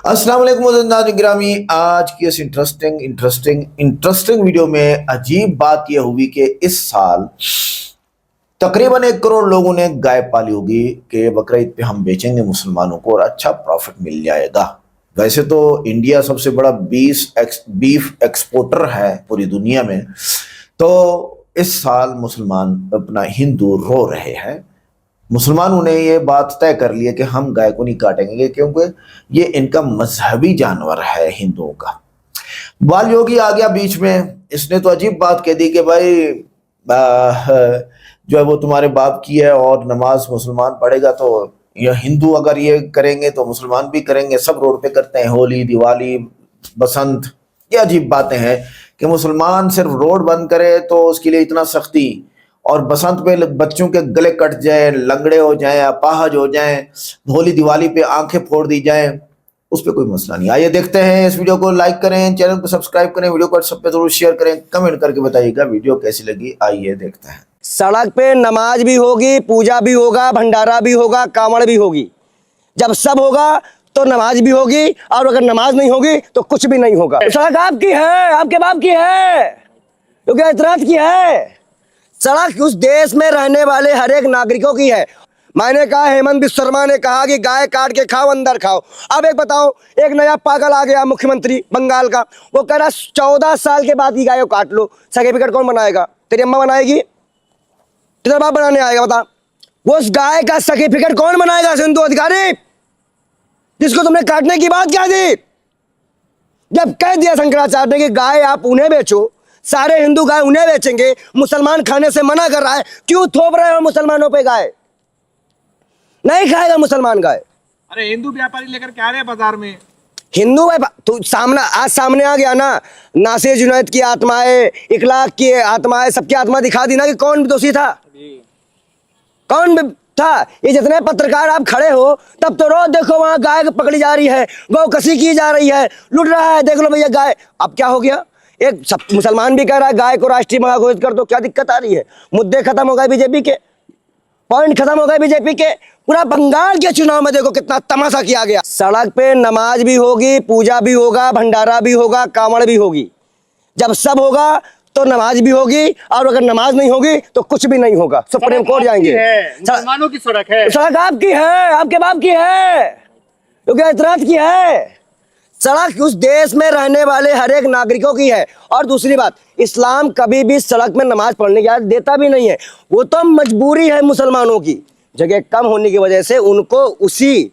अस्सलाम वालेकुम मुअज़्ज़िज़ गिरामी। आज की इस इंटरेस्टिंग वीडियो में अजीब बात यह हुई कि इस साल तकरीबन 1 करोड़ लोगों ने गाय पाली होगी कि बकरा ईद पे हम बेचेंगे मुसलमानों को और अच्छा प्रॉफिट मिल जाएगा। वैसे तो इंडिया सबसे बड़ा बीफ एक्सपोर्टर है पूरी दुनिया में। तो इस साल मुसलमान अपना हिंदू रो रहे हैं। मुसलमानों ने ये बात तय कर ली है कि हम गाय को नहीं काटेंगे क्योंकि ये इनका मजहबी जानवर है हिंदुओं का। बाल योगी आ गया बीच में, इसने तो अजीब बात कह दी कि भाई जो है वो तुम्हारे बाप की है और नमाज मुसलमान पढ़ेगा तो ये हिंदू अगर ये करेंगे तो मुसलमान भी करेंगे, सब रोड पे करते हैं, होली दिवाली बसंत। ये अजीब बातें हैं कि मुसलमान सिर्फ रोड बंद करे तो उसके लिए इतना सख्ती, और बसंत पे बच्चों के गले कट जाए, लंगड़े हो जाएं, अपाहज हो जाएं, होली दिवाली पे आंखें फोड़ दी जाएं, उस पर कोई मसला नहीं। आइए देखते हैं इस वीडियो को। लाइक करें, चैनल को सब्सक्राइब करें, वीडियो को सब पे जरूर शेयर करें, कमेंट करके बताइएगा वीडियो कैसी लगी। आइए देखते हैं। सड़क पे नमाज भी होगी, पूजा भी होगा, भंडारा भी होगा, कांवड़ भी होगी। जब सब होगा तो नमाज भी होगी, और अगर नमाज नहीं होगी तो कुछ भी नहीं होगा। सड़क आपकी है, आपके बाप की है, क्योंकि एतराज की है। सड़क उस देश में रहने वाले हर एक नागरिकों की है। मैंने कहा, हेमंत बिस्वा शर्मा ने कहा कि गाय काट के खाओ, अंदर खाओ। अब एक बताओ, एक नया पागल आ गया मुख्यमंत्री बंगाल का, वो कह रहा 14 साल के बाद की गाय को काट लो। सर्टिफिकेट कौन बनाएगा? तेरी अम्मा बनाएगी? तेरा बाप बनाने आएगा? बता, वो उस गाय का सर्टिफिकेट कौन बनाएगा? सिंधु अधिकारी, जिसको तुमने काटने की बात क्या दी? जब कह दिया शंकराचार्य ने कि गाय आप उन्हें बेचो, सारे हिंदू गाय उन्हें बेचेंगे, मुसलमान खाने से मना कर रहा है, क्यों थोप रहे हो मुसलमानों पे गाय? नहीं खाएगा मुसलमान गाय। अरे हिंदू व्यापारी लेकर के आ रहे हैं बाजार में। हिंदू व्यापार तो सामने आ गया ना। नासिर जुनैद की आत्माएं, इखलाक की आत्माएं, सबकी आत्मा दिखा दी ना कि कौन दोषी था, कौन था। ये जितने पत्रकार आप खड़े हो, तब तो रोज देखो वहां गाय पकड़ी जा रही है, गौ कसी की जा रही है, लुट रहा है, देख लो भैया गाय। अब क्या हो गया? एक सब मुसलमान भी कह रहा है गाय को राष्ट्रीय मांग घोषित कर दो। क्या दिक्कत आ रही है? मुद्दे खत्म हो गए बीजेपी के, पॉइंट खत्म हो गए बीजेपी के। पूरा बंगाल के चुनाव में देखो कितना तमाशा किया गया। सड़क पे नमाज भी होगी, पूजा भी होगा, भंडारा भी होगा, कांवड़ भी होगी। जब सब होगा तो नमाज भी होगी, और अगर नमाज नहीं होगी तो कुछ भी नहीं होगा। सुप्रीम कोर्ट जाएंगे। मुसलमानों की सड़क है, सड़क आपकी है, आपके बाप की है, क्योंकि एतराज की है। सड़क उस देश में रहने वाले हर एक नागरिकों की है। और दूसरी बात, इस्लाम कभी भी सड़क में नमाज पढ़ने की इजाजत देता भी नहीं है। वो तो मजबूरी है मुसलमानों की, जगह कम होने की वजह से उनको उसी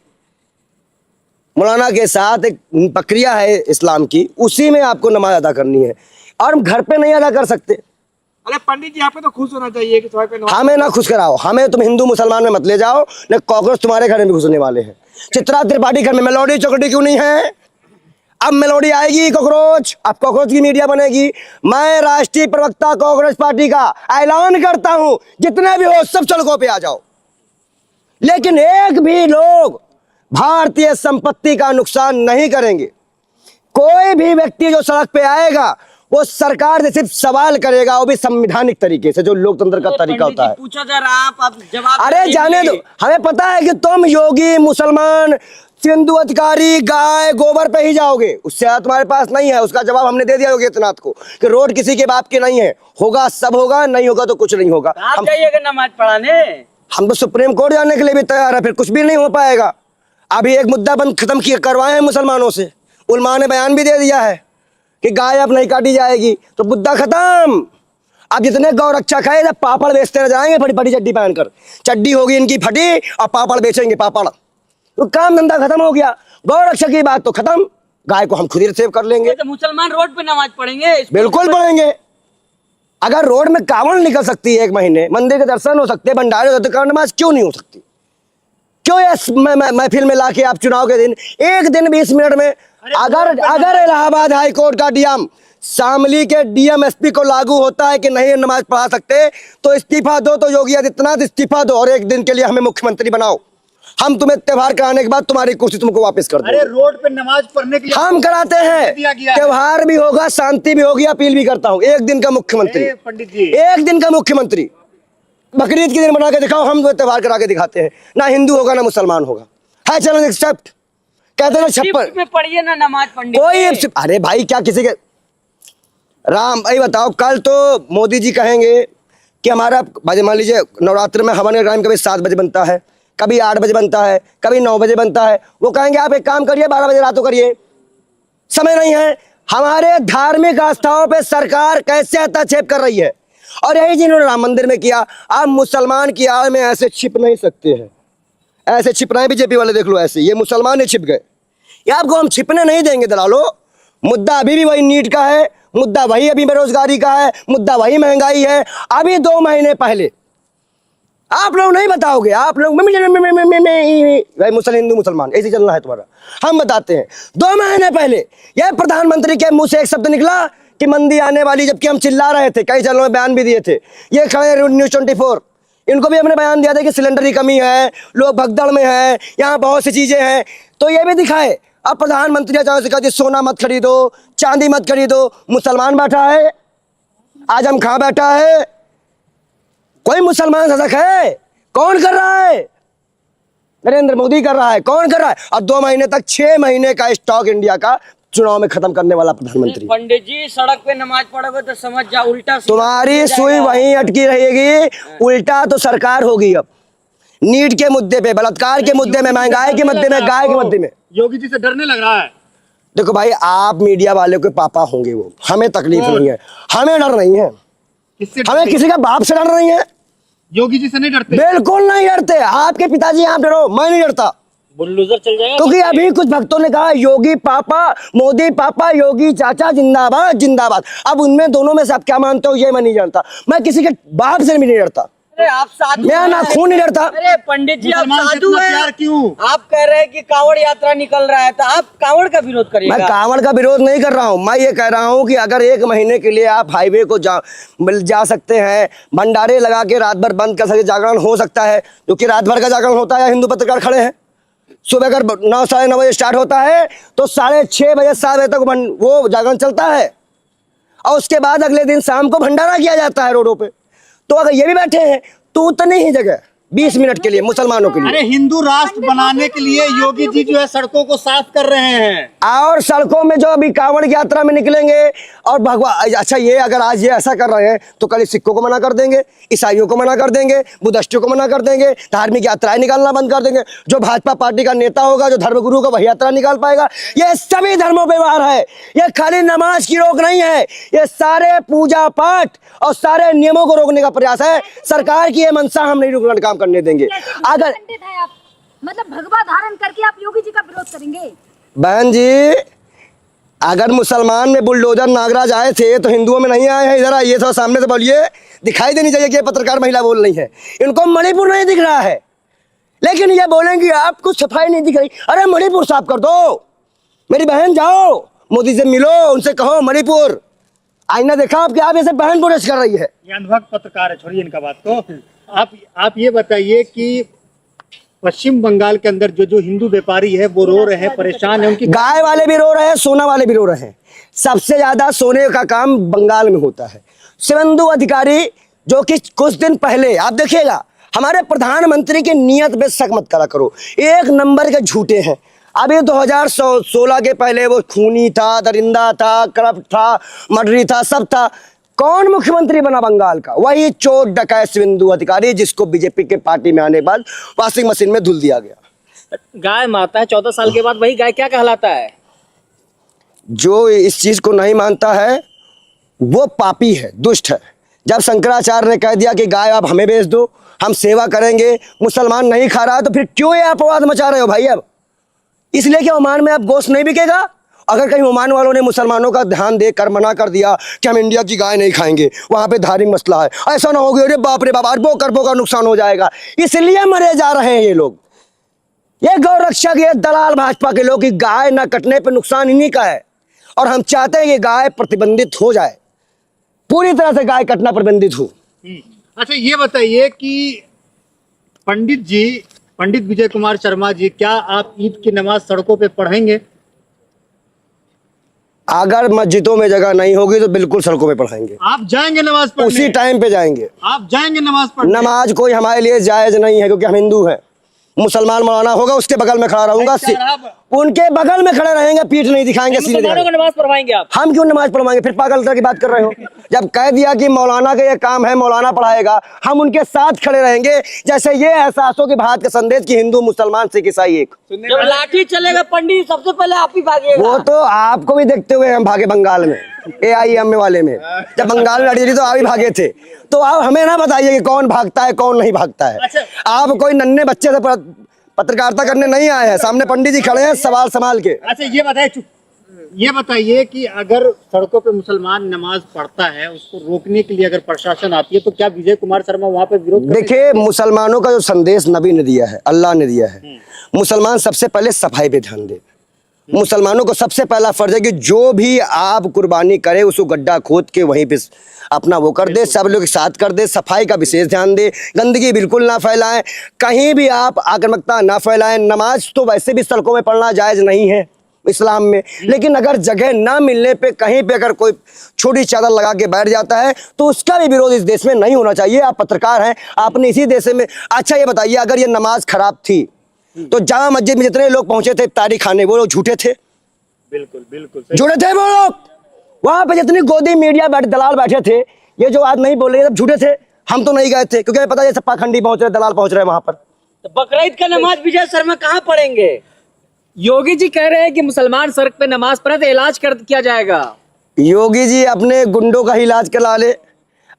मौलाना के साथ एक प्रक्रिया है इस्लाम की, उसी में आपको नमाज अदा करनी है, और घर पे नहीं अदा कर सकते। अरे पंडित जी, आप पे तो खुश होना चाहिए कि सड़क पे नमाज। हमें ना खुश कराओ, हमें तुम हिंदू मुसलमान में मत ले जाओ, न कॉकरोच तुम्हारे घर में भी घुसने वाले हैं। चित्रा त्रिपाठी घर में मेलोडी चौकड़ी क्यों नहीं है? अब मेलोडी आएगी कॉकरोच, अब कॉकरोच की मीडिया बनेगी। मैं राष्ट्रीय प्रवक्ता कांग्रेस पार्टी का ऐलान करता हूं, जितने भी हो सब सड़कों पे आ जाओ, लेकिन एक भी लोग भारतीय संपत्ति का नुकसान नहीं करेंगे। कोई भी व्यक्ति जो सड़क पे आएगा वो सरकार से सिर्फ सवाल करेगा, वो भी संवैधानिक तरीके से, जो लोकतंत्र का तरीका होता है। पूछा जा रहा, आप जवाब। अरे जाने दो, हमें पता है कि तुम योगी, मुसलमान, सिंधु अधिकारी, गाय गोबर पे ही जाओगे, उससे तुम्हारे पास नहीं है। उसका जवाब हमने दे दिया योगी आदित्यनाथ को कि रोड किसी के बाप की नहीं है, होगा सब होगा, नहीं होगा तो कुछ नहीं होगा। आप जाइएगा नमाज पढ़ाने। हम तो सुप्रीम कोर्ट जाने के लिए भी तैयार है, फिर कुछ भी नहीं हो पाएगा। अभी एक मुद्दा बंद खत्म किया करवाए हैं मुसलमानों से, उलमा ने बयान भी दे दिया है कि गाय अब नहीं काटी जाएगी, तो मुद्दा खत्म। अब जितने गौ रक्षक है जब पापड़ बेचते रह जाएंगे, फटी फटी चड्डी पहनकर, चड्डी होगी इनकी फटी और पापड़ बेचेंगे पापड़, तो काम धंधा खत्म हो गया। गौ रक्षक की बात तो खत्म, गाय को हम खुद ही सेव कर लेंगे। तो मुसलमान रोड पे नमाज पढ़ेंगे? बिल्कुल पढ़ेंगे। अगर रोड में कांवड़ निकल सकती है, 1 महीने मंदिर के दर्शन हो सकते, भंडारे हो सकते, नमाज क्यों नहीं हो सकती? क्यों ये महफिल में लाके आप चुनाव के दिन 1 दिन 20 मिनट में, अगर इलाहाबाद हाई कोर्ट का डीएम शामली के डीएम एसपी को लागू होता है कि नहीं नमाज पढ़ा सकते, तो इस्तीफा दो, तो योगी आदित्यनाथ इस्तीफा दो और 1 दिन के लिए हमें मुख्यमंत्री बनाओ। हम तुम्हें त्योहार कराने के बाद तुम्हारी कुर्सी तुमको वापस कर देंगे। अरे रोड पे नमाज पढ़ने के लिए हम कराते हैं, त्योहार भी होगा, शांति भी होगी। अपील भी करता हूँ, 1 दिन का मुख्यमंत्री, पंडित जी 1 दिन का मुख्यमंत्री, बकरीद के दिन बना के दिखाओ, हम त्योहार करा के दिखाते हैं। ना हिंदू होगा ना मुसलमान होगा, है चैलेंज एक्सेप्ट। कहते हैं 56 शिफ्ट में पढ़िए ना नमाज पंडित कोई जी। अरे भाई क्या किसी के राम भाई बताओ, कल तो मोदी जी कहेंगे कि हमारा मान लीजिए नवरात्र में हवन का टाइम कभी 7 बजे बनता है, कभी 8 बजे बनता है, कभी 9 बजे बनता है। वो कहेंगे आप एक काम करिए 12 बजे रात को करिए, समय नहीं है। हमारे धार्मिक आस्थाओं पे सरकार कैसे हस्तक्षेप कर रही है, और यही जिन्होंने राम मंदिर में किया। आप मुसलमान की आड़ में ऐसे छिप नहीं सकते हैं, ऐसे छिप रहे हैं बीजेपी वाले, देख लो ऐसे, ये मुसलमान ही छिप गए। ये आपको हम छिपने नहीं देंगे दलालो। मुद्दा अभी भी वही नीट का है, मुद्दा वही अभी बेरोजगारी का है, मुद्दा वही महंगाई है। अभी 2 महीने पहले आप लोग नहीं बताओगे, आप लोग भाई मुसलमान हिंदू मुसलमान ऐसे चलना है तुम्हारा। हम बताते हैं 2 महीने पहले यह प्रधानमंत्री के मुंह से एक शब्द निकला कि मंदी आने वाली, जबकि हम चिल्ला रहे थे, कई चैनलों में बयान भी दिए थे। ये खड़े न्यूज़ 24, इनको भी हमने बयान दिया था कि सिलेंडर की कमी है, लोग भगदड़ में हैं, यहाँ बहुत सी चीजें हैं, तो ये भी दिखाए। अब प्रधानमंत्री अचानक से कहते सोना मत खरीदो, चांदी मत खरीदो। मुसलमान बैठा है, आजम खां बैठा है, कोई मुसलमान शासक है? कौन कर रहा है? नरेंद्र मोदी कर रहा है। कौन कर रहा है? और 2 महीने तक 6 महीने का स्टॉक इंडिया का चुनाव में खत्म करने वाला प्रधानमंत्री। पंडित जी सड़क पे नमाज पढ़ोगे तो समझ जाओ उल्टा तुम्हारी सुई वहीं अटकी रहेगी, उल्टा तो सरकार होगी। अब नीट के मुद्दे पे, बलात्कार के मुद्दे में, महंगाई के मुद्दे में, गाय के मुद्दे में योगी जी से डरने लग रहा है। देखो भाई, आप मीडिया वाले के पापा होंगे, वो हमें तकलीफ नहीं है, हमें डर नहीं है, किससे हमें किसी का बाप से डर नहीं है। योगी जी से नहीं डरते? बिल्कुल नहीं डरते। आपके पिताजी आप डरो, मैं नहीं डरता। बुलडोजर चल जाएगा। क्योंकि अभी कुछ भक्तों ने कहा योगी पापा, मोदी पापा, योगी चाचा जिंदाबाद जिंदाबाद। अब उनमें दोनों में से आप क्या मानते हो ये मैं नहीं जानता। मैं किसी के बाप से भी नहीं डरता, अरे आप साधु मेरा ना खून नहीं डरता। अरे पंडित जी आप मुसलमान से साधु इतना हैं। प्यार क्यों? आप कह रहे हैं कि कांवड़ यात्रा निकल रहा है, तो आप कांवड़ का विरोध मैं करिएगा। कांवड़ का विरोध नहीं कर रहा हूं, मैं ये कह रहा हूं कि अगर 1 महीने के लिए आप हाईवे को जा सकते हैं, भंडारे लगा के रात भर बंद कर सकते, जागरण हो सकता है, क्योंकि रात भर का जागरण होता है। हिंदू पत्रकार खड़े हैं, सुबह अगर 9 साढ़े 9 बजे स्टार्ट होता है तो 6:30 बजे 7 बजे तक वो जागरण चलता है, और उसके बाद अगले दिन शाम को भंडारा किया जाता है रोडों पे। तो अगर ये भी बैठे हैं तो उतनी ही जगह 20 मिनट के लिए मुसलमानों के लिए। अरे हिंदू राष्ट्र बनाने के लिए योगी जी जो है सड़कों को साफ कर रहे हैं। और सड़कों में जो अभी कांवड़ यात्रा में निकलेंगे, और भगवान, अच्छा ये अगर आज ये ऐसा कर रहे हैं तो कल सिखों को मना कर देंगे, ईसाइयों को मना कर देंगे, बुद्धिस्टों को मना कर देंगे, धार्मिक यात्राएं निकालना बंद कर देंगे। जो भाजपा पार्टी का नेता होगा, जो धर्मगुरु का, वही यात्रा निकाल पाएगा। ये सभी धर्मों पे वार है, ये खाली नमाज की रोक नहीं है, ये सारे पूजा पाठ और सारे नियमों को रोकने का प्रयास है। सरकार की ये मंशा हम नहीं रुकना काम करने देंगे। अगर पंडित है आप, मतलब भगवा धारण करके आप योगी जी का विरोध करेंगे? बहन जी, अगर मुसलमान में बुलडोजर नागराज आए थे तो हिंदुओं में नहीं आए हैं। इधर आइए, थोड़ा सामने से बोलिए, दिखाई देनी चाहिए कि ये पत्रकार महिला बोल रही है। इनको मणिपुर नहीं दिख रहा है, लेकिन ये बोलेंगी आपको सफाई नहीं दिख रही। अरे मणिपुर साफ कर दो, मेरी बहन जाओ मोदी से मिलो, उनसे कहो मणिपुर आईना देखा आपके, आप ऐसे बहन प्रोटेस्ट कर रही है। ये अंधभक्त पत्रकार है, छोड़िए इनका बात को। आप ये बताइए कि पश्चिम बंगाल के अंदर जो हिंदू व्यापारी है वो रो रहे हैं, परेशान है, उनकी गाय वाले भी रो रहे हैं, सोना वाले भी रो रहे हैं। सबसे ज्यादा सोने का काम बंगाल में होता है। शिवेंदु अधिकारी, जो कि कुछ दिन पहले, आप देखिएगा, हमारे प्रधानमंत्री की नीयत पे शक मत करा करो, 1 नंबर के झूठे हैं। अभी 2016 के पहले वो खूनी था, दरिंदा था, करप्ट था, मर्डरी था, सब था। कौन मुख्यमंत्री बना बंगाल का? वही चोर डकैत शिवेंदु अधिकारी, जिसको बीजेपी के पार्टी में आने के बाद वॉशिंग मशीन में धुल दिया गया। गाय मारता है 14 साल के बाद, वही गाय क्या कहलाता है? जो इस चीज को नहीं मानता है वो पापी है, दुष्ट है। जब शंकराचार्य ने कह दिया कि गाय आप हमें बेच दो, हम सेवा करेंगे, मुसलमान नहीं खा रहा, तो फिर क्यों ये अपवाद मचा रहे हो भाई? अब इसलिए कि ओमान में अब गोश्त नहीं बिकेगा। अगर कहीं ओमान वालों ने मुसलमानों का ध्यान देकर मना कर दिया कि हम इंडिया की गाय नहीं खाएंगे, वहां पे धार्मिक मसला है, ऐसा ना हो गया अरे बाप रे बाप, अरबों खरबों का नुकसान हो जाएगा, इसलिए मरे जा रहे हैं ये लोग। ये गौ रक्षक, ये दलाल भाजपा के लोग, कि गाय न कटने पर नुकसान इन्हीं का है, और हम चाहते हैं कि गाय प्रतिबंधित हो जाए, पूरी तरह से गाय कटना प्रतिबंधित हो। अच्छा ये बताइए कि पंडित विजय कुमार शर्मा जी, क्या आप ईद की नमाज सड़कों पे पढ़ेंगे? अगर मस्जिदों में जगह नहीं होगी तो बिल्कुल सड़कों पे पढ़ाएंगे। आप जाएंगे नमाज पढ़ने? उसी टाइम पे जाएंगे। आप जाएंगे नमाज पढ़ने? नमाज कोई हमारे लिए जायज नहीं है, क्योंकि हम हिंदू हैं। मुसलमान मौलाना होगा उसके बगल में खड़ा रहूंगा, उनके बगल में खड़े रहेंगे, पीठ नहीं दिखाएंगे, सीधे मुसलमानों को नमाज पढ़वाएंगे आप? हम क्यों नमाज पढ़वाएंगे? फिर पागलता की बात कर रहे हो? जब कह दिया कि मौलाना का ये काम है, मौलाना पढ़ाएगा, हम उनके साथ खड़े रहेंगे। जैसे ये एहसास हो कि भारत का संदेश कि हिंदू मुसलमान सिख ईसाई एक। जब लाठी चलेगा पंडित सबसे पहले आप ही भागिएगा। वो तो आपको भी देखते हुए हम भागे बंगाल में, AIM वाले में, जब बंगाल में लड़ी तो आप ही भागे थे। तो आप हमें ना बताइए कि कौन भागता है कौन नहीं भागता है। आप कोई नन्हे बच्चे से पत्रकारिता करने नहीं आए हैं, सामने पंडित जी खड़े हैं सवाल संभाल के। अच्छा ये बताइए कि अगर सड़कों पे मुसलमान नमाज पढ़ता है, उसको रोकने के लिए अगर प्रशासन आती है तो क्या विजय कुमार शर्मा वहां पे विरोध करेंगे? देखिए, मुसलमानों का जो संदेश नबी ने दिया है, अल्लाह ने दिया है, मुसलमान सबसे पहले सफाई पे ध्यान दे। मुसलमानों को सबसे पहला फर्ज है कि जो भी आप कुर्बानी करे उसको गड्ढा खोद के वहीं पे अपना वो कर दे, सब लोग साथ कर दे, सफाई का विशेष ध्यान दे, गंदगी बिल्कुल ना फैलाएं, कहीं भी आप आक्रामकता ना फैलाएं। नमाज तो वैसे भी सड़कों में पढ़ना जायज नहीं है इस्लाम में, लेकिन अगर जगह ना मिलने पे कहीं पे अगर कोई छोटी चादर लगा के बैठ जाता है तो उसका भी विरोध इस देश में नहीं होना चाहिए। आप पत्रकार हैं, आपने इसी देश में। अच्छा ये बताइए, अगर ये नमाज खराब थी तो जामा मस्जिद में जितने लोग पहुंचे थे इफ्तारी खाने, वो लोग झूठे थे? बिल्कुल झूठे थे वो लोग। वहां पे जितनी गोदी मीडिया दलाल बैठे थे, ये जो आज नहीं बोल रहे सब झूठे थे। हम तो नहीं गए थे क्योंकि हमें पता है सब पाखंडी पहुंच रहे, दलाल पहुंच रहे वहां पर। तो बकरीद का नमाज विजय शर्मा कहाँ पढ़ेंगे? योगी जी कह रहे हैं कि मुसलमान सड़क पे नमाज पढ़े तो इलाज किया जाएगा। योगी जी अपने गुंडों का इलाज करा ले।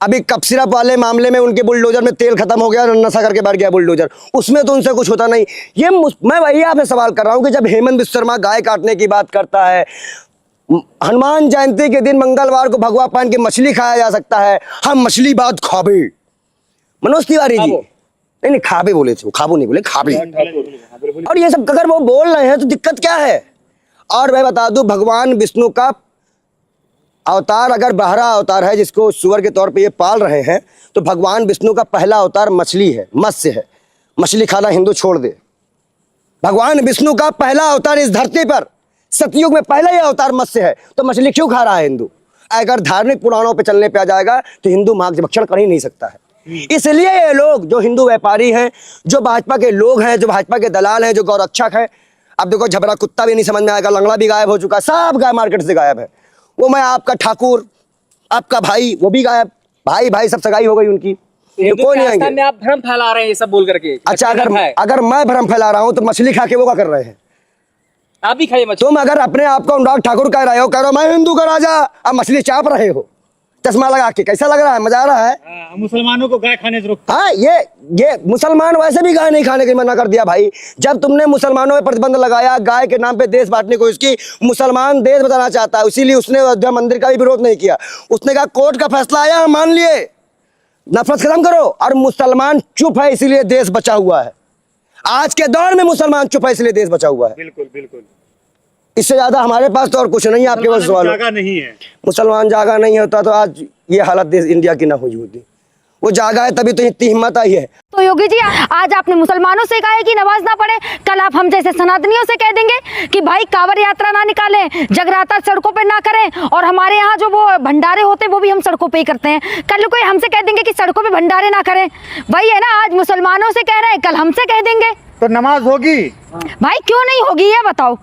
अभी कप सिरप वाले मामले में उनके बुलडोजर में तेल खत्म हो गया, नशा करके बैठ गया बुलडोजर, उसमें तो उनसे कुछ होता नहीं। ये मैं वही आपसे सवाल कर रहा हूं कि जब हेमंत बिस्वा शर्मा गाय काटने की बात करता है, हनुमान जयंती के दिन मंगलवार को भगवा पान की मछली खाया जा सकता है, हम मछली बात खाबे। मनोज तिवारी जी नहीं खाबे बोले थे, वो खाबो नहीं बोले, खाबे। और ये सब अगर वो बोल रहे हैं तो दिक्कत क्या है? और मैं बता दूं, भगवान विष्णु का अवतार अगर बहरा अवतार है जिसको सुअर के तौर पे ये पाल रहे हैं, तो भगवान विष्णु का पहला अवतार मछली है, मत्स्य है। मछली खाना हिंदू छोड़ दे। भगवान विष्णु का पहला अवतार इस धरती पर सतयुग में पहला ही अवतार मत्स्य है, तो मछली क्यों खा रहा है हिंदू? अगर धार्मिक पुराणों पे चलने पे आ जाएगा तो हिंदू मांस भक्षण कर ही नहीं सकता है। इसलिए ये लोग जो हिंदू व्यापारी हैं, जो भाजपा के लोग हैं, जो भाजपा के दलाल हैं, जो गौरक्षक हैं, अब देखो झबरा कुत्ता भी नहीं समझ में आएगा, लंगड़ा भी गायब हो चुका, सब गाय मार्केट से गायब है। वो मैं आपका ठाकुर, आपका भाई, वो भी गायब, भाई सब सगाई हो गई उनकी, तो कोई नहीं आएंगे। में आप भ्रम फैला रहे हैं ये सब बोल करके। अच्छा, अगर मैं भ्रम फैला रहा हूं तो मछली खा के वो क्या कर रहे हैं? आप भी खाइए मछली। तुम अगर अपने आप को अनुराग ठाकुर कह रहे हो मैं हिंदू का राजा, अब मछली चाप रहे हो चश्मा लगा के, कैसा लग रहा है? मजा आ रहा है? मुसलमानों को गाय खाने से रोकते। हाँ, ये मुसलमान वैसे भी गाय नहीं खाने की मना कर दिया भाई। जब तुमने मुसलमानों पे प्रतिबंध लगाया, गाय के नाम पे देश बांटने की कोशिश की, मुसलमान देश बताना चाहता है, इसीलिए उसने अयोध्या मंदिर का भी विरोध नहीं किया। उसने कहा कोर्ट का फैसला आया, हम मान लिए, नफरत खत्म करो। और मुसलमान चुप है, इसीलिए देश बचा हुआ है। आज के दौर में मुसलमान चुप है, इसलिए देश बचा हुआ है। बिल्कुल। इससे ज्यादा हमारे पास तो और कुछ नहीं है। आपके पास सवाल जागा नहीं है। मुसलमान जागा नहीं होता तो आज ये हालत देश इंडिया की ना हुई होती। वो जागा है तभी तो इतनी हिम्मत आई है। तो योगी जी, आज आपने मुसलमानों से कहा है कि नमाज ना पढ़े, कल आप हम जैसे सनातनियों से कह देंगे कि भाई कांवड़ यात्रा ना निकालें, जगराता सड़कों पे ना करें, और हमारे यहाँ जो वो भंडारे होते हैं वो भी हम सड़कों पे ही करते हैं। कल कोई हमसे कह देंगे कि सड़कों पे भंडारे ना करें। भाई है ना, आज मुसलमानों से कह रहे हैं, कल हमसे कह देंगे। तो नमाज होगी? भाई क्यों नहीं होगी ये बताओ?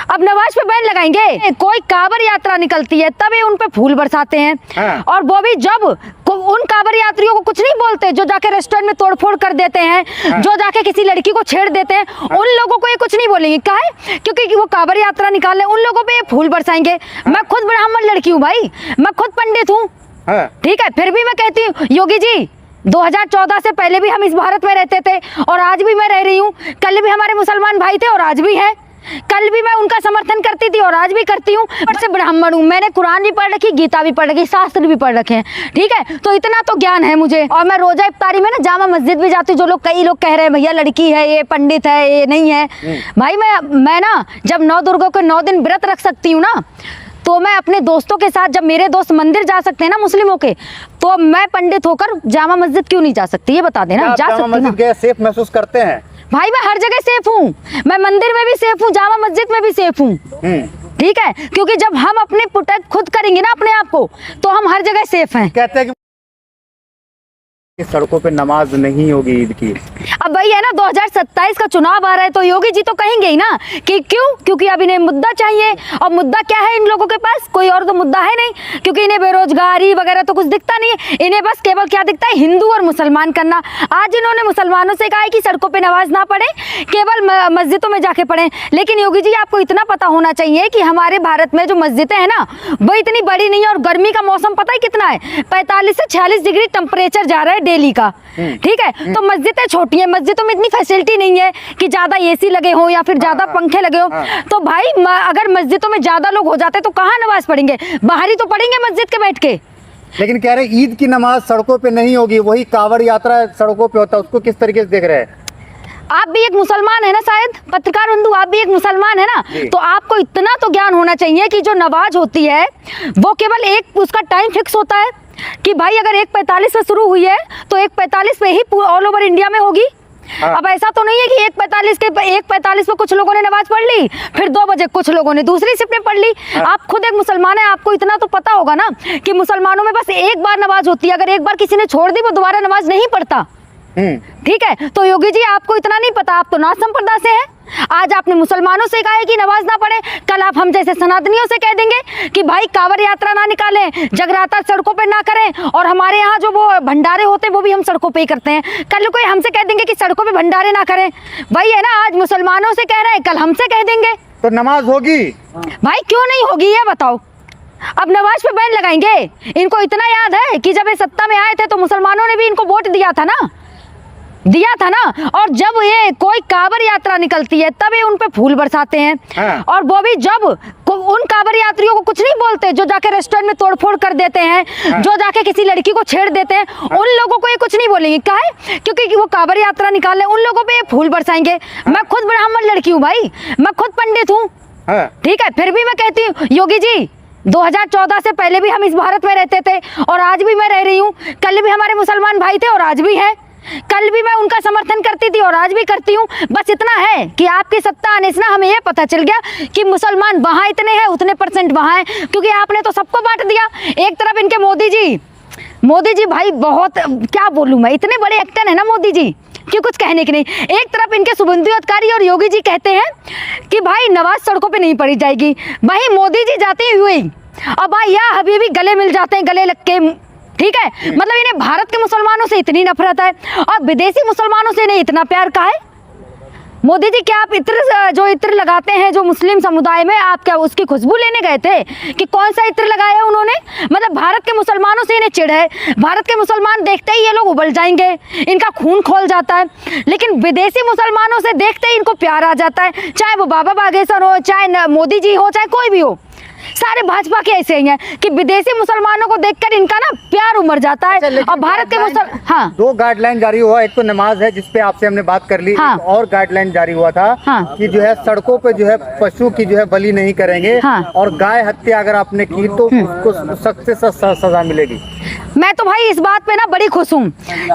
अब नमाज पे बैन लगाएंगे? कोई कांवड़ यात्रा निकलती है तभी उन पे फूल बरसाते हैं। हाँ। और वो भी जब उन कांवड़ यात्रियों को कुछ नहीं बोलते, जो जाके रेस्टोरेंट में तोड़फोड़ कर देते हैं। हाँ। जो जाके किसी लड़की को छेड़ देते हैं। हाँ। उन लोगों को ये कुछ नहीं बोलेंगे, काहे? क्योंकि वो कांवड़ यात्रा निकाले, उन लोगों पे ये फूल बरसाएंगे। हाँ। मैं खुद ब्राह्मण लड़की हूँ भाई, मैं खुद पंडित हूँ। हाँ। ठीक है, फिर भी मैं कहती हूँ योगी जी, 2014 से पहले भी हम इस भारत में रहते थे और आज भी मैं रह रही हूँ। कल भी हमारे मुसलमान भाई थे और आज भी है। कल भी मैं उनका समर्थन करती थी और आज भी करती हूँ। से ब्राह्मण हूँ, मैंने कुरान भी पढ़ रखी, गीता भी पढ़ रखी, शास्त्र भी पढ़ रखे हैं। ठीक है, तो इतना तो ज्ञान है मुझे। और मैं रोजा इफ्तारी में ना जामा मस्जिद भी जाती हूँ। जो लोग, कई लोग कह रहे हैं भैया लड़की है, ये पंडित है, ये नहीं है। भाई मैं ना जब 9 दुर्गा को 9 दिन व्रत रख सकती हूँ ना, तो मैं अपने दोस्तों के साथ, जब मेरे दोस्त मंदिर जा सकते हैं ना मुस्लिमों के, तो मैं पंडित होकर जामा मस्जिद क्यों नहीं जा सकती? ये बता देना। जा सकती हूँ। सेफ महसूस करते हैं? भाई मैं हर जगह सेफ हूँ, मैं मंदिर में भी सेफ हूँ, जामा मस्जिद में भी सेफ हूँ। ठीक है, क्योंकि जब हम अपने प्रोटेक्ट खुद करेंगे ना अपने आप को, तो हम हर जगह सेफ हैं। कहते हैं कि सड़कों पे नमाज नहीं होगी ईद की। अब वही है ना, 2027 का चुनाव आ रहा है तो योगी जी तो कहेंगे ही ना कि क्यों, क्योंकि अब इन्हें मुद्दा चाहिए। और मुद्दा क्या है इन लोगों के पास? कोई और तो मुद्दा है नहीं, क्योंकि इन्हें बेरोजगारी वगैरह तो कुछ दिखता नहीं है। इन्हें बस केवल क्या दिखता है? हिंदू और मुसलमान करना। आज इन्होंने मुसलमानों से कहा है कि सड़कों पर नमाज ना पढ़े, केवल मस्जिदों में जाके पढ़ें। लेकिन योगी जी आपको इतना पता होना चाहिए कि हमारे भारत में जो मस्जिदें हैं ना वो इतनी बड़ी नहीं है, और गर्मी का मौसम पता है कितना है? 45 से 46 डिग्री टेम्परेचर जा रहा है डेली का, ठीक है। तो मस्जिदें छोटी हैं, मस्जिदों में इतनी फैसिलिटी नहीं है कि ज्यादा एसी लगे हो या फिर ज्यादा पंखे लगे हो। तो भाई अगर मस्जिदों में ज्यादा लोग हो जाते तो कहाँ नमाज पढ़ेंगे? बाहर ही तो पढ़ेंगे मस्जिद के बैठ के। लेकिन कह रहे ईद की नमाज सड़कों पे नहीं होगी, वही कांवड़ यात्रा सड़कों पे होता है, उसको किस तरीके से देख रहे हैं? आप भी एक मुसलमान है ना, शायद पत्रकार बंधु, आप भी एक मुसलमान है ना, तो आपको इतना तो ज्ञान होना चाहिए कि जो नमाज होती है वो केवल एक उसका टाइम फिक्स होता है कि भाई अगर 1:45 से शुरू हुई है तो 1:45 पे ही ऑल ओवर इंडिया में होगी। अब ऐसा तो नहीं है कि 1:45 पे कुछ लोगों ने नमाज पढ़ ली, फिर 2 बजे कुछ लोगों ने दूसरी शिफ्ट में पढ़ ली। आप खुद एक मुसलमान है, आपको इतना तो पता होगा ना कि मुसलमानों में बस एक बार नमाज होती है। अगर एक बार किसी ने छोड़ दी वो दोबारा नमाज नहीं पढ़ता, ठीक है। तो योगी जी आपको इतना नहीं पता, आप तो नाथ संप्रदाय से हैं। आज आपने मुसलमानों से कहा है कि नमाज ना पढ़े, कल आप हम जैसे सनातनियों से कह देंगे कि भाई कांवड़ यात्रा ना निकालें, जगराता सड़कों पे ना करें, और हमारे यहाँ जो वो भंडारे होते हैं वो भी हम सड़कों पे ही करते हैं। कल कोई हमसे कह देंगे कि सड़कों पे भंडारे ना करें। वही है ना, आज मुसलमानों से कह रहे हैं, कल हमसे कह देंगे। तो नमाज होगी भाई, क्यों नहीं होगी ये बताओ? अब नमाज पे बैन लगाएंगे? इनको इतना याद है कि जब ये सत्ता में आए थे तो मुसलमानों ने भी इनको वोट दिया था ना, और जब ये कोई कांवड़ यात्रा निकलती है तब ये उन पे फूल बरसाते हैं। और वो भी जब उन कांवड़ यात्रियों को कुछ नहीं बोलते जो जाके रेस्टोरेंट में तोड़फोड़ कर देते हैं, जो जाके किसी लड़की को छेड़ देते हैं, उन लोगों को ये कुछ नहीं बोलेंगे। क्या है? क्योंकि वो कांवड़ यात्रा निकाले, उन लोगों पे ये फूल बरसाएंगे। मैं खुद ब्राह्मण लड़की हूँ भाई, मैं खुद पंडित हूँ, ठीक है, फिर भी मैं कहती हूँ योगी जी 2014 से पहले भी हम इस भारत में रहते थे और आज भी मैं रह रही हूँ। कल भी हमारे मुसलमान भाई थे और आज भी है, कल भी मैं उनका समर्थन करती थी और आज भी करती हूँ। बस इतना है कि आपकी सत्ता आने से ना हमें ये पता चल गया कि मुसलमान वहाँ इतने हैं, उतने परसेंट वहाँ हैं, क्योंकि आपने तो सबको बांट दिया। एक तरफ इनके मोदी जी भाई बहुत, क्या बोलूँ मैं, इतने बड़े एक्टर है ना मोदी जी कि कुछ कहने की नहीं। एक तरफ इनके शुभेंदु अधिकारी और योगी जी कहते हैं कि भाई नमाज सड़कों पे नहीं पढ़ी जाएगी, वहीं मोदी जी जाते हुए अब भाई या हबीबी गले मिल जाते हैं, गले लग के, ठीक है। मतलब इन्हें भारत के मुसलमानों से इतनी नफरत है और विदेशी मुसलमानों से इन्हें इतना प्यार का है। मोदी जी, क्या आप इत्र लगाते हैं जो मुस्लिम समुदाय में, आप क्या उसकी खुशबू लेने गए थे कि कौन सा इत्र लगाया उन्होंने? मतलब भारत के मुसलमानों से इन्हें चिढ़ है, भारत के मुसलमान देखते ही ये लोग उबल जाएंगे, इनका खून खोल जाता है। लेकिन विदेशी मुसलमानों से देखते ही इनको प्यार आ जाता है, चाहे वो बाबा बागेश्वर हो, चाहे मोदी जी हो, चाहे कोई भी हो। सारे भाजपा के ऐसे ही हैं कि विदेशी मुसलमानों को देखकर इनका ना प्यार उमड़ जाता है। और भारत के हाँ, 2 गाइडलाइन जारी हुआ, एक तो नमाज है जिसपे आपसे हमने बात कर ली, हाँ, और गाइडलाइन जारी हुआ था कि जो है सड़कों पे जो है पशु की जो है बलि नहीं करेंगे, हाँ, और गाय हत्या अगर आपने की तो उसको सख्त से सख्त सजा मिलेगी। मैं तो भाई इस बात पे ना बड़ी खुश हूँ।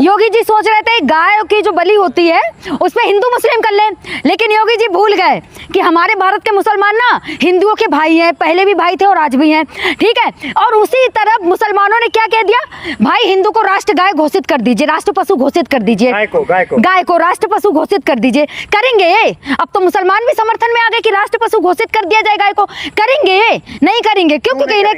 योगी जी सोच रहे थे गाय की जो बलि होती है उसमें हिंदू मुस्लिम कर लें, लेकिन योगी जी भूल गए कि हमारे भारत के मुसलमान ना हिंदुओं के भाई हैं, पहले भी भाई थे और आज भी हैं, ठीक है। और उसी तरफ मुसलमानों ने क्या कह दिया, भाई हिंदू को राष्ट्र गाय घोषित कर दीजिए, राष्ट्र पशु घोषित कर दीजिए, गाय को राष्ट्र पशु घोषित कर दीजिए। करेंगे ये? अब तो मुसलमान भी समर्थन में आ गए कि राष्ट्र पशु घोषित कर दिया जाए गाय को। करेंगे ये? नहीं करेंगे। क्यों? क्योंकि इन्हें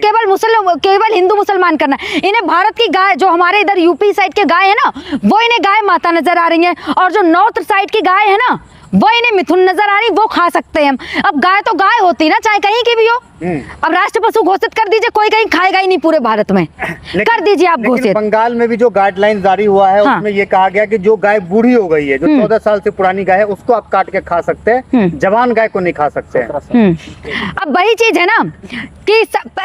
केवल हिंदू मुसलमान करना है। इन्हें भारत की गाय, जो हमारे इधर यूपी साइड के गाय है ना, वो इन्हें गाय माता नजर आ रही है, और जो नॉर्थ साइड की गाय है ना वो इन्हें मिथुन नजर आ रही, वो खा सकते हैं हम। अब गाय तो गाय होती ना, चाहे कहीं की भी हो। अब राष्ट्र पशु घोषित कर दीजिए, कोई कहीं खाएगा ही नहीं पूरे भारत में, कर दीजिए आप घोषित। बंगाल में भी जो गाइडलाइन जारी हुआ है, हाँ, उसमें ये कहा गया कि जो गाय बूढ़ी हो गई है, जो 14 साल से पुरानी गाय है, उसको आप काट के खा सकते हैं, जवान गाय को नहीं खा सकते हैं। अब वही चीज है ना कि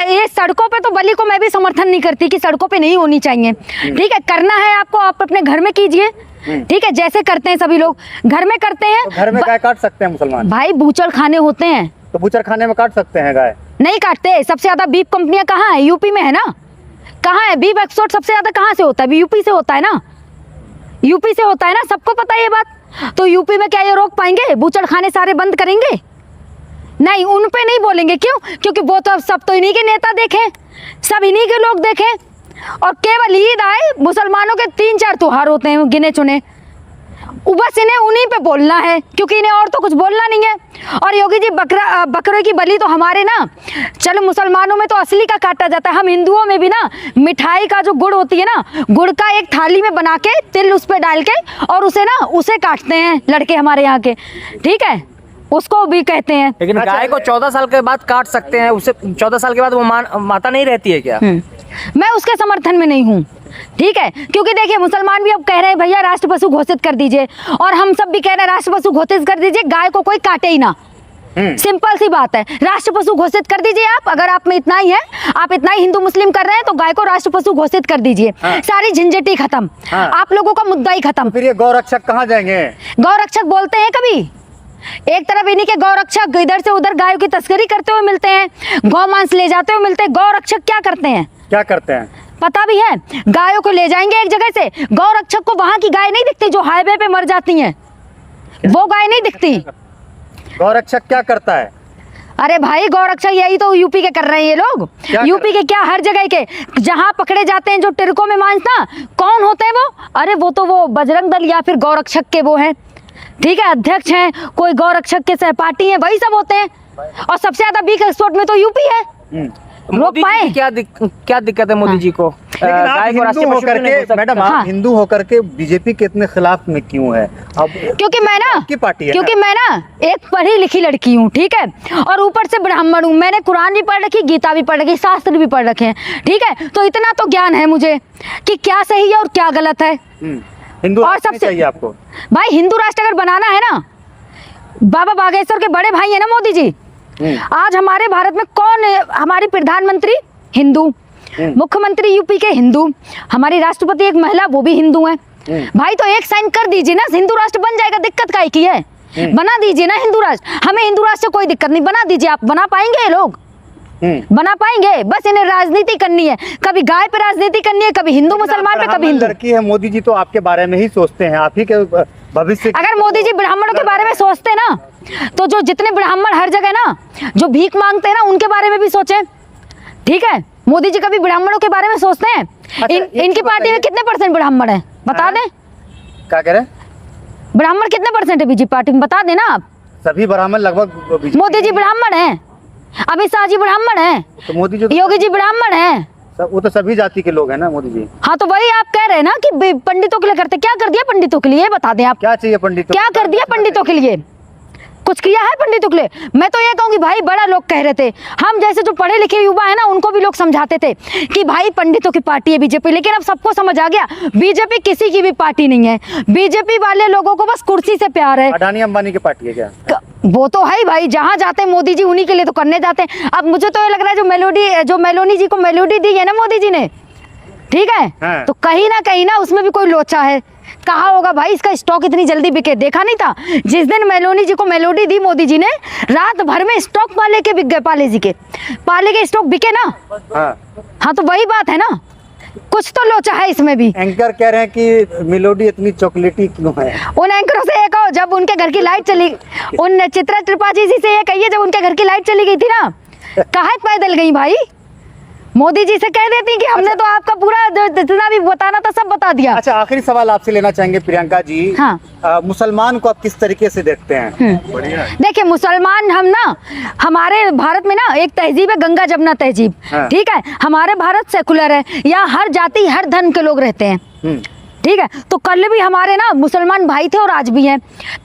ये सड़कों पे तो बलि को मैं भी समर्थन नहीं करती कि सड़कों पे नहीं होनी चाहिए, ठीक है। करना है आपको, आप अपने घर में कीजिए, ठीक है, जैसे करते हैं सभी लोग घर में करते हैं। तो घर में गाय काट सकते हैं मुसलमान? भाई बूचड़ खाने होते हैं, तो बूचड़ खाने में काट सकते हैं गाय? नहीं काटते। सबसे ज्यादा बीफ कंपनियां कहाँ है? यूपी में है ना। कहाँ है बीफ एक्सपोर्ट? सबसे ज्यादा कहाँ से होता है? यूपी से होता है ना, यूपी से होता है ना, सबको पता है ये बात। तो यूपी में क्या ये रोक पाएंगे? बूचड़ खाने सारे बंद करेंगे? नहीं, उन पे नहीं बोलेंगे। क्यों? क्योंकि वो तो सब तो इन्हीं के नेता देखें, सब इन्हीं के लोग देखें। और केवल ईद आए, मुसलमानों के 3-4 त्योहार होते हैं गिने चुने, बस इन्हें उन्हीं पे बोलना है, क्योंकि इन्हें और तो कुछ बोलना नहीं है। और योगी जी बकरे की बलि तो हमारे ना, चलो मुसलमानों में तो असली का काटा जाता है, हम हिंदुओं में भी ना मिठाई का जो गुड़ होती है ना, गुड़ का एक थाली में बना के तिल उस पे डाल के और उसे काटते हैं लड़के हमारे यहाँ के, ठीक है, उसको भी कहते हैं। लेकिन गाय को 14 साल के बाद काट सकते हैं, उससे 14 साल के बाद वो माता नहीं रहती है क्या? मैं उसके समर्थन में नहीं हूँ, ठीक है, क्योंकि देखिए मुसलमान भी अब कह रहे हैं भैया राष्ट्र पशु घोषित कर दीजिए, और हम सब भी कह रहे हैं राष्ट्र पशु घोषित कर दीजिए, गाय को कोई काटे ही ना। सिंपल सी बात है, राष्ट्र पशु घोषित कर दीजिए आप, अगर आप में इतना ही है, आप इतना ही हिंदू मुस्लिम कर रहे हैं तो गाय को राष्ट्र पशु घोषित कर दीजिए। सारी झंझटी खत्म, आप लोगों का मुद्दा ही खत्म। फिर ये गौरक्षक कहाँ जाएंगे? गौरक्षक बोलते हैं कभी? एक तरफ इन्हीं के गौरक्षक इधर से उधर गायों की तस्करी करते हुए मिलते हैं, गौ मांस ले जाते हुए मिलते हैं। गौरक्षक क्या करते हैं? क्या करते हैं पता भी है? गायों को ले जाएंगे एक जगह से, गौरक्षक को वहां की गाय नहीं दिखती जो हाईवे पे मर जाती हैं, वो गाय नहीं दिखती। गौरक्षक क्या करता है? अरे भाई गौरक्षक यही तो यूपी के कर रहे हैं ये लोग, यूपी के क्या हर जगह के, जहां पकड़े जाते हैं जो टिरकों में मांस ना, कौन होते हैं वो? अरे वो तो वो बजरंग दल या फिर गौरक्षक के वो हैं, ठीक है, अध्यक्ष हैं, कोई गौरक्षक के सहपाठी हैं, वही सब होते हैं। और सबसे ज्यादा बीफ एक्सपोर्ट में तो यूपी है। रोक पाए? क्या दिक्कत है मोदी जी को? लेकिन आप हिंदू होकर के, मैडम आप हिंदू होकर के बीजेपी के इतने खिलाफ में क्यों है? अब क्योंकि मैं ना, पार्टी है क्योंकि मैं ना एक पढ़ी लिखी लड़की हूँ, ठीक है, और ऊपर से ब्राह्मण हूँ, मैंने कुरान भी पढ़ रखी, गीता भी पढ़ रखी, शास्त्र भी पढ़ रखे हैं, ठीक है, तो इतना तो ज्ञान है मुझे कि क्या सही है और क्या गलत है। हिंदू और राष्ट्र सबसे चाहिए आपको? भाई हिंदू राष्ट्र अगर बनाना है ना, बाबा बागेश्वर के बड़े भाई है ना मोदी जी, आज हमारे भारत में कौन है? हमारी प्रधानमंत्री हिंदू, मुख्यमंत्री यूपी के हिंदू, हमारी राष्ट्रपति एक महिला वो भी हिंदू है। भाई तो एक साइन कर दीजिए ना, हिंदू राष्ट्र बन जाएगा, दिक्कत काहे की है? बना दीजिए ना हिंदू राष्ट्र, हमें हिंदू राष्ट्र से कोई दिक्कत नहीं, बना दीजिए। आप बना पाएंगे? ये लोग बना पाएंगे? बस इन्हें राजनीति करनी है, कभी गाय पे राजनीति करनी है, कभी हिंदू मुसलमान पे, कभी हिंदू। लड़की है, मोदी जी तो आपके बारे में ही सोचते हैं, आप ही के भविष्य। अगर मोदी जी ब्राह्मणों के बारे में सोचते ना, तो जो जितने ब्राह्मण हर जगह ना जो भीख मांगते हैं ना, उनके बारे में भी सोचें, ठीक है। मोदी जी कभी ब्राह्मणों के बारे में सोचते हैं? इनकी पार्टी में कितने % ब्राह्मण है बता दें? क्या कह रहे हैं? ब्राह्मण कितने % है बीजेपी पार्टी में, बता देना आप। सभी ब्राह्मण लगभग। मोदी जी ब्राह्मण है, अमित शाह जी ब्राह्मण है, तो मोदी जी, योगी जी ब्राह्मण है, वो तो सभी जाति के लोग हैं ना मोदी जी। हाँ तो वही आप कह रहे हैं ना कि पंडितों के लिए करते, क्या कर दिया पंडितों के लिए? बता दें आप, क्या चाहिए पंडितों? क्या कर दिया पंडितों के लिए? कुछ किया है पंडितों के लिए? मैं तो ये कहूंगी भाई, बड़ा लोग कह रहे थे, हम जैसे जो पढ़े लिखे युवा है ना, उनको भी लोग समझाते थे कि भाई पंडितों की पार्टी है बीजेपी, लेकिन अब सबको समझ आ गया बीजेपी किसी की भी पार्टी नहीं है। बीजेपी वाले लोगों को बस कुर्सी से प्यार है। अडानी अंबानी की पार्टी है क्या? वो तो है भाई, जहाँ जाते हैं मोदी जी उन्हीं के लिए तो करने जाते हैं। अब मुझे तो ये लग रहा है जो मेलोनी जी को मेलोडी दी है ना मोदी जी ने, ठीक है, तो कहीं ना उसमें भी कोई लोचा है। कहा होगा भाई इसका स्टॉक इतनी जल्दी बिके, देखा नहीं था जिस दिन मेलोनी जी को मेलोडी दी मोदी जी ने, रात भर में स्टॉक पाले के बिक गए, पाले के स्टॉक बिके ना। हाँ तो वही बात है ना, कुछ तो लोचा है इसमें भी। एंकर कह रहे हैं कि मेलोडी इतनी चॉकलेटी क्यों है? उन एंकरों से ये कहो, जब उनके घर की लाइट चली, उन चित्रा त्रिपाठी जी से ये कहिए, जब उनके घर की लाइट चली गई थी ना, कहाँ पैदल गई भाई? मोदी जी से कह देती कि हमने तो आपका पूरा जितना भी बताना था सब बता दिया। अच्छा, आखिरी सवाल आपसे लेना चाहेंगे प्रियंका जी। हाँ। मुसलमान को आप किस तरीके से देखते हैं? देखिए मुसलमान, हम ना, हमारे भारत में ना एक तहजीब है, गंगा जमुना तहजीब, ठीक है, हमारे भारत सेकुलर है, यहाँ हर जाति हर धर्म के लोग रहते हैं, ठीक है। तो कल भी हमारे ना मुसलमान भाई थे और आज भी हैं।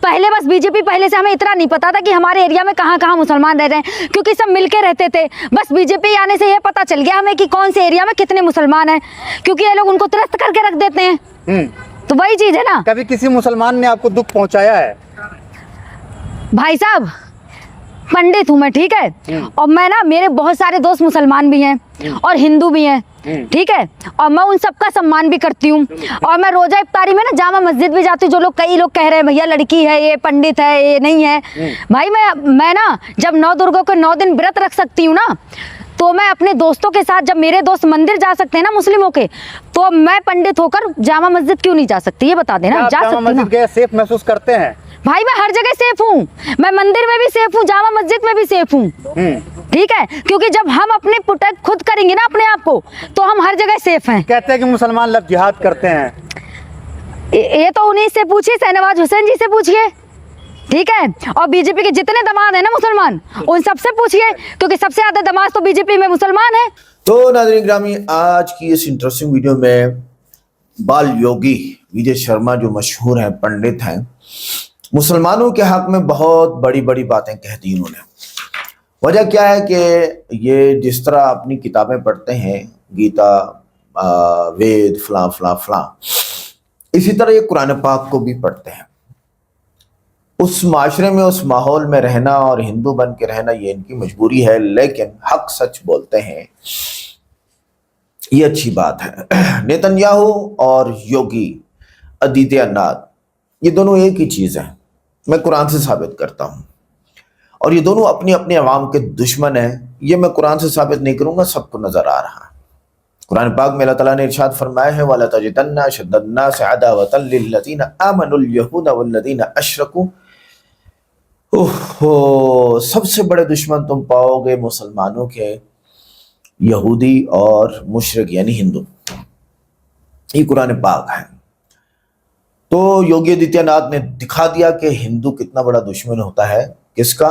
पहले बस बीजेपी, पहले से हमें इतना नहीं पता था कि हमारे एरिया में कहाँ कहाँ मुसलमान रह रहे हैं, क्योंकि सब मिलके रहते थे। बस बीजेपी आने से ये पता चल गया हमें कि कौन से एरिया में कितने मुसलमान हैं, क्योंकि ये लोग उनको त्रस्त करके रख देते हैं। तो वही चीज है ना। कभी किसी मुसलमान ने आपको दुख पहुंचाया है? भाई साहब पंडित हूँ मैं, ठीक है, और मैं ना, मेरे बहुत सारे दोस्त मुसलमान भी हैं और हिंदू भी हैं, ठीक है, और मैं उन सबका सम्मान भी करती हूँ। और मैं रोजा इफ्तारी में ना जामा मस्जिद भी जाती हूँ। जो लोग, कई लोग कह रहे हैं भैया लड़की है, ये पंडित है, ये नहीं है। भाई मैं ना जब 9 दुर्गा के 9 दिन व्रत रख सकती हूँ ना, तो मैं अपने दोस्तों के साथ, जब मेरे दोस्त मंदिर जा सकते हैं ना मुस्लिमों के, तो मैं पंडित होकर जामा मस्जिद क्यों नहीं जा सकती? ये बता देना। जा सकती ना? सेफ महसूस करते हैं? भाई मैं हर जगह सेफ हूँ, मैं मंदिर में भी सेफ हूँ, जामा मस्जिद में भी सेफ हूँ, ठीक है, क्योंकि जब हम अपने प्रोटेक्ट खुद करेंगे ना अपने आप को, तो हम हर जगह सेफ हैं। कहते हैं कि मुसलमान लोग जिहाद करते हैं। ये तो उन्हीं से पूछिए, शहनवाज हुसैन जी से पूछिए, ठीक है, और बीजेपी के जितने दामाद हैं ना मुसलमान, उन सबसे पूछिए, क्योंकि सबसे ज्यादा दामाद तो बीजेपी में मुसलमान है। तो नाज़रीन ग्रामी, आज की इस इंटरेस्टिंग वीडियो में बाल योगी विजय शर्मा जो मशहूर हैं, पंडित हैं, मुसलमानों के हक में बहुत बड़ी बड़ी बातें कह दी उन्होंने। वजह क्या है कि ये जिस तरह अपनी किताबें पढ़ते हैं, गीता, वेद, फलां फलां फलां, इसी तरह ये कुरान पाक को भी पढ़ते हैं। उस माशरे में, उस माहौल में रहना और हिंदू बन के रहना ये इनकी मजबूरी है, लेकिन हक सच बोलते हैं, ये अच्छी बात है। नेतन्याहू और योगी आदित्यनाथ, ये दोनों एक ही चीज़ है, मैं कुरान से साबित करता हूँ। और ये दोनों अपनी अपनी अवाम के दुश्मन हैं, ये मैं कुरान से साबित नहीं करूँगा, सबको नज़र आ रहा है। कुरान पाक में अल्लाह ताला ने इरशाद फरमाया है, वला तजिदन्ना अशद्दन्नासि अदावतन लिल्लज़ीना आमनुल यहूद वल्लज़ीना अशरकू। ओहो, सबसे बड़े दुश्मन तुम पाओगे मुसलमानों के यहूदी और मुशरिक यानी हिंदू। ये कुरान पाक है। तो योगी आदित्यनाथ ने दिखा दिया कि हिंदू कितना बड़ा दुश्मन होता है, किसका?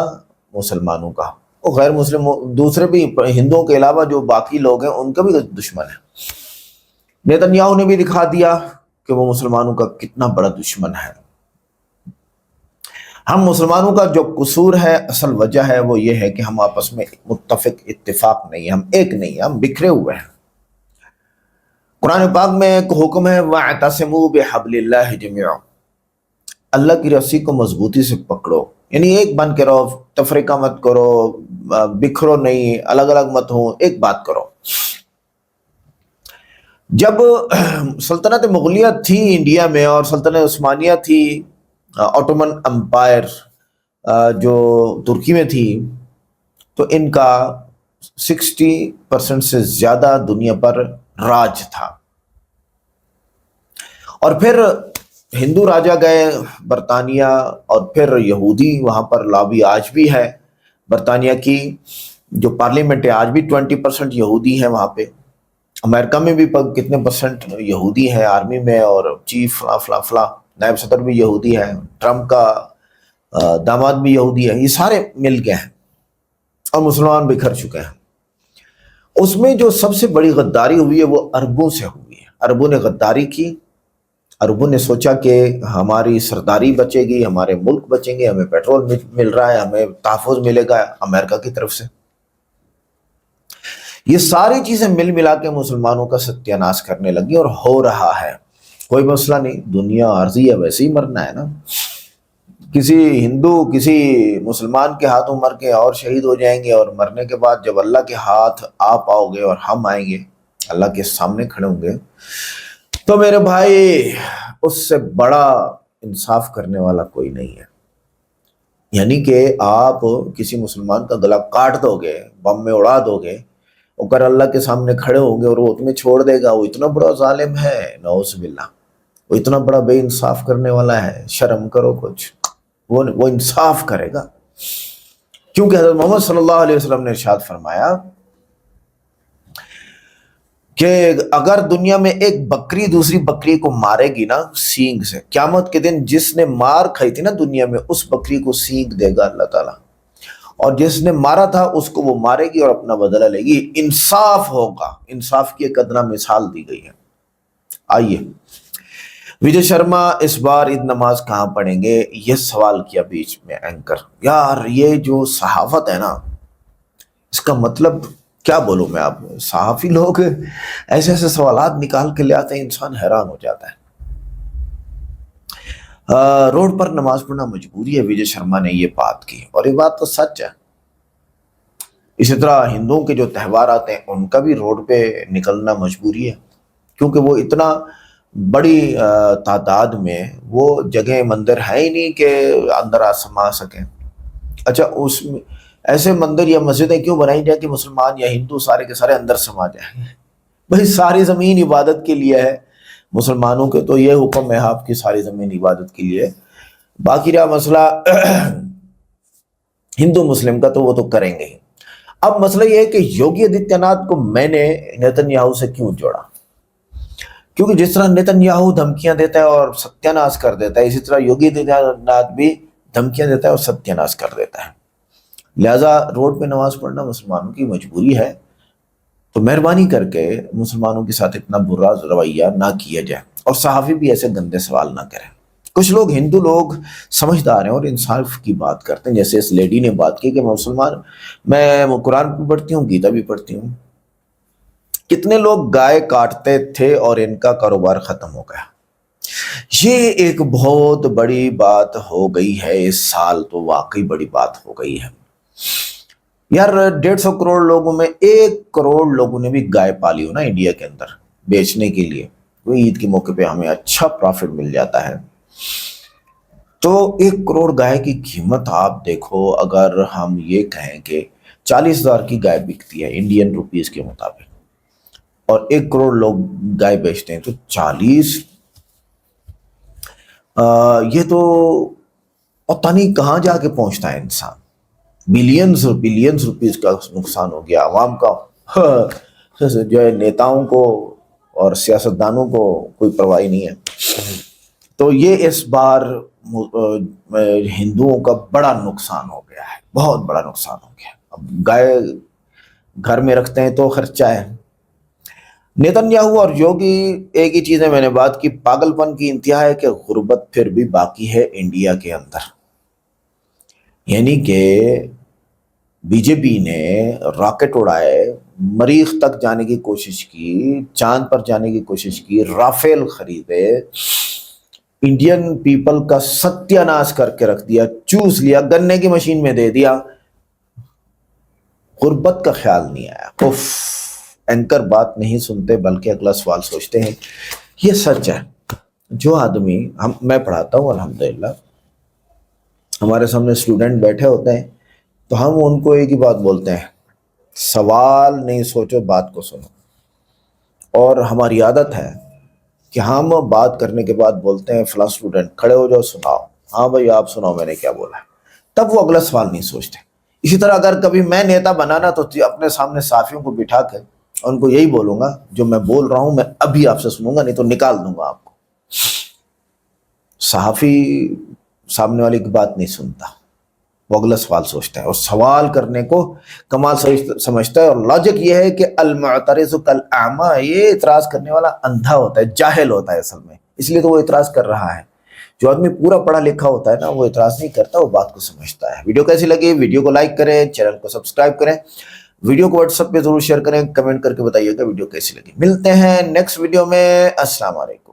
मुसलमानों का। और गैर मुस्लिम दूसरे भी हिंदुओं के अलावा जो बाकी लोग हैं उनका भी दुश्मन है। नेतन्याहू ने भी दिखा दिया कि वो मुसलमानों का कितना बड़ा दुश्मन है। हम मुसलमानों का जो कसूर है, असल वजह है वो ये है कि हम आपस में मुत्तफिक इत्तिफाक नहीं, हम एक नहीं, हम बिखरे हुए हैं। कुरान पाक में एक हुक्म है, वअतसिमू बिहब्लिल्लाहि जमीअन, अल्लाह की रस्सी को मजबूती से पकड़ो, यानी एक बन के रहो, तफरीका मत करो, बिखरो नहीं, अलग अलग मत हो, एक बात करो। जब सल्तनत मुगलिया थी इंडिया में और सल्तनत उस्मानिया थी, ऑटोमन एम्पायर जो तुर्की में थी, तो इनका 60% से ज्यादा दुनिया पर राज था। और फिर हिंदू राजा गए बरतानिया, और फिर यहूदी वहां पर लॉबी आज भी है। बरतानिया की जो पार्लियामेंट है आज भी 20% यहूदी हैं वहां पे। अमेरिका में भी कितने परसेंट यहूदी हैं आर्मी में, और चीफ फला फला नायब सदर भी यहूदी है, ट्रम्प का दामाद भी यहूदी है। ये सारे मिल गए हैं और मुसलमान बिखर चुके हैं। उसमें जो सबसे बड़ी गद्दारी हुई है वो अरबों से हुई है। अरबों ने गद्दारी की। अरबों ने सोचा कि हमारी सरदारी बचेगी, हमारे मुल्क बचेंगे, हमें पेट्रोल मिल रहा है, हमें तहफ़्फ़ुज़ मिलेगा अमेरिका की तरफ से। ये सारी चीजें मिल मिला के मुसलमानों का सत्यानाश करने लगी, और हो रहा है। कोई मसला नहीं, दुनिया आर्जी है, वैसे ही मरना है ना। किसी हिंदू किसी मुसलमान के हाथों मर के और शहीद हो जाएंगे, और मरने के बाद जब अल्लाह के हाथ आ पाओगे और हम आएंगे, अल्लाह के सामने खड़े होंगे, तो मेरे भाई उससे बड़ा इंसाफ करने वाला कोई नहीं है। यानी कि आप किसी मुसलमान का गला काट दोगे, बम में उड़ा दोगे, और अल्लाह के सामने खड़े होंगे और वो तुम्हें छोड़ देगा, वो इतना बड़ा जालिम है, नौज़ुबिल्लाह, वो इतना बड़ा बेइंसाफ करने वाला है। शर्म करो कुछ, वो इंसाफ करेगा। क्योंकि हज़रत मोहम्मद सल्लल्लाहु अलैहि वसल्लम ने इरशाद फरमाया कि अगर दुनिया में एक बकरी दूसरी बकरी को मारेगी ना सींग से, क़यामत के दिन जिसने मार खाई थी ना दुनिया में, उस बकरी को सींग देगा अल्लाह ताला, और जिसने मारा था उसको वो मारेगी और अपना बदला लेगी। इंसाफ होगा। इंसाफ की एक अदना मिसाल दी गई है। आइए, विजय शर्मा इस बार ईद नमाज कहाँ पढ़ेंगे, ये सवाल किया बीच में एंकर। यार ये जो सहाफत है ना, इसका मतलब क्या बोलूं मैं। आप सहाफी लोग ऐसे ऐसे सवालात निकाल के ले आते हैं, इंसान हैरान हो जाता है। रोड पर नमाज पढ़ना मजबूरी है, विजय शर्मा ने ये बात की, और ये बात तो सच है। इसी तरह हिंदुओं के जो त्यौहार आते हैं उनका भी रोड पे निकलना मजबूरी है, क्योंकि वो इतना बड़ी तादाद में वो जगह मंदिर है ही नहीं कि अंदर आ समा सकें। अच्छा, उसमें ऐसे मंदिर या मस्जिदें क्यों बनाई जाए कि मुसलमान या हिंदू सारे के सारे अंदर समा जाए? भाई सारी ज़मीन इबादत के लिए है। मुसलमानों के तो ये हुक्म है आपकी सारी ज़मीन इबादत के लिए। बाकी रहा मसला हिंदू मुस्लिम का, तो वो तो करेंगे ही। अब मसला यह है कि योगी आदित्यनाथ को मैंने नेतन्याहू से क्यों जोड़ा, क्योंकि जिस तरह नेतन्याहू धमकियां देता है और सत्यानाश कर देता है, इसी तरह योगी आदित्यनाथ भी धमकियां देता है और सत्यानाश कर देता है। लिहाजा रोड पे नमाज पढ़ना मुसलमानों की मजबूरी है, तो मेहरबानी करके मुसलमानों के साथ इतना बुरा रवैया ना किया जाए और सहाफ़ी भी ऐसे गंदे सवाल ना करें। कुछ लोग, हिंदू लोग समझदार हैं और इंसाफ की बात करते हैं, जैसे इस लेडी ने बात की कि मैं कुरान भी पढ़ती हूँ, गीता भी पढ़ती हूँ। कितने लोग गाय काटते थे और इनका कारोबार खत्म हो गया। ये एक बहुत बड़ी बात हो गई है इस साल, तो वाकई बड़ी बात हो गई है यार। 150 करोड़ लोगों में 1 करोड़ लोगों ने भी गाय पाली हो ना इंडिया के अंदर बेचने के लिए, वो ईद के मौके पे हमें अच्छा प्रॉफिट मिल जाता है। तो 1 करोड़ गाय की कीमत आप देखो, अगर हम ये कहें कि 40,000 की गाय बिकती है इंडियन रुपीस के मुताबिक और 1 करोड़ लोग गाय बेचते हैं, तो 40 ये तो पता नहीं कहाँ जाके पहुंचता है इंसान। बिलियंस रुपीस का नुकसान हो गया आवाम का। जो है नेताओं को और सियासतदानों को कोई परवाह नहीं है। तो ये इस बार हिंदुओं का बड़ा नुकसान हो गया है, बहुत बड़ा नुकसान हो गया। अब गाय घर में रखते हैं तो खर्चा है। नेतन्याहू और योगी, एक ही चीज़ है, मैंने बात की, पागलपन की इंतहा है कि गुर्बत फिर भी बाकी है इंडिया के अंदर। यानी कि बीजेपी ने रॉकेट उड़ाए, मरीख तक जाने की कोशिश की, चांद पर जाने की कोशिश की, राफेल खरीदे, इंडियन पीपल का सत्यानाश करके रख दिया, चूस लिया, गन्ने की मशीन में दे दिया। गुर्बत का ख्याल नहीं आया। उफ, एंकर बात नहीं सुनते बल्कि अगला सवाल सोचते हैं। ये सच है। जो आदमी, मैं पढ़ाता हूँ अल्हम्दुलिल्लाह, हमारे सामने स्टूडेंट बैठे होते हैं तो हम उनको एक ही बात बोलते हैं, सवाल नहीं सोचो, बात को सुनो। और हमारी आदत है कि हम बात करने के बाद बोलते हैं, फला स्टूडेंट खड़े हो जाओ, सुनाओ। हाँ भाई आप सुनाओ मैंने क्या बोला है। तब वो अगला सवाल नहीं सोचते। इसी तरह अगर कभी मैं नेता बनाना तो अपने सामने साफियों को बिठा कर उनको यही बोलूंगा, जो मैं बोल रहा हूं मैं अभी आपसे सुनूंगा, नहीं तो निकाल दूंगा आपको। सहाफी सामने वाले की बात नहीं सुनता, वो अगला सवाल सोचता है और सवाल करने को कमाल समझता है। और लॉजिक ये है कि अल-मुअतरिज़ु कल-अअमा, ये इतराज करने वाला अंधा होता है, जाहिल होता है असल में, इसलिए तो वो इतराज कर रहा है। जो आदमी पूरा पढ़ा लिखा होता है ना, वो इतराज नहीं करता, वो बात को समझता है। वीडियो कैसी लगी? वीडियो को लाइक करें, चैनल को सब्सक्राइब करें, वीडियो को व्हाट्सएप पे जरूर शेयर करें, कमेंट करके बताइएगा वीडियो कैसी लगी। मिलते हैं नेक्स्ट वीडियो में। अस्सलाम वालेकुम।